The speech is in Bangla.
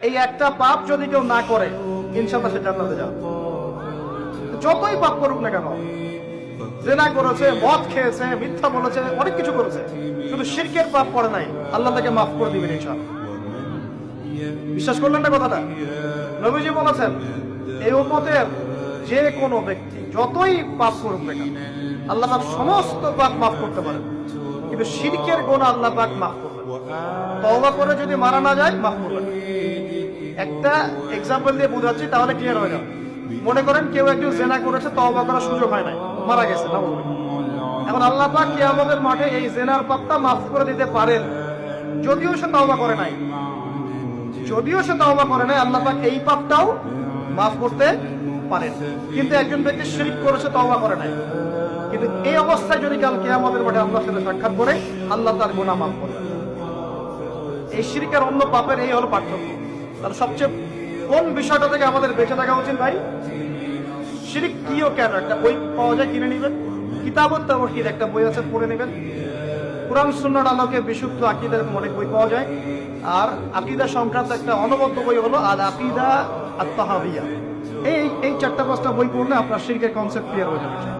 এই একটা পাপ যদি কেউ না করে ইনশাআল্লাহ সে জান্নাতে যাবে। যতই পাপ করুক না কেন, জিনা করেছে, মদ খেয়েছে, মিথ্যা বলেছে, অনেক কিছু করেছে, শুধু শিরকের পাপ করে নাই, আল্লাহ তাকে মাফ করে দিবেন ইনশাআল্লাহ। বিশ্বাস করলেন না কথাটা? নবীজি বলেছেন এই উম্মতের যে কোনো ব্যক্তি যতই পাপ করুক না কেন আল্লাহ পাক সমস্ত পাপ মাফ করতে পারেন, কিন্তু শিরকের গুনাহ আল্লাহ পাক মাফ করবেন। তওবা করে যদি মারা না যায় মাফ করবেন। একটা এক্সাম্পল দিয়ে বুঝাচ্ছি তাহলে ক্লিয়ার হয়ে যাবে। মনে করেন কেউ একজন জিনা করেছে, তওবা করার সুযোগ হয় নাই, মারা গেছে না, এখন আল্লাহ পাক কিয়ামতের মাঠে এই জিনার পাপটা মাফ করে দিতে পারেন, যদিও সে তওবা করে নাই। আল্লাহ পাক এই পাপটাও মাফ করতে পারেন। কিন্তু একজন ব্যক্তি শিরক করেছে, তওবা করে নাই, কিন্তু এই অবস্থায় যদি কাল কিয়ামতের মাঠে আল্লাহর সাথে সাক্ষাৎ করে, আল্লাহ তার গুনাহ মাফ করবেন। এই শিরক আর অন্য পাপের এই হলো পার্থক্য। তার সবচেয়ে কোন বিষয়টা থেকে আমাদের বেঁচে থাকা উচিত ভাই? শিরক কি ও কেন? একটা বই পাওয়া যায়, কিনে নেবেন। কিতাবুত তাওহীদ একটা বই আছে, পড়ে নেবেন। কুরআন সুন্নাহর আলোকে বিশুদ্ধ আকীদার অনেক বই পাওয়া যায়। আর আকীদা সংক্রান্ত একটা অনবদ্য বই হলো আল আকীদা আত-তাহাবিয়া। এই 4-5টা বই পড়লে আপনার শিরকের কনসেপ্ট ক্লিয়ার হয়ে যাবে।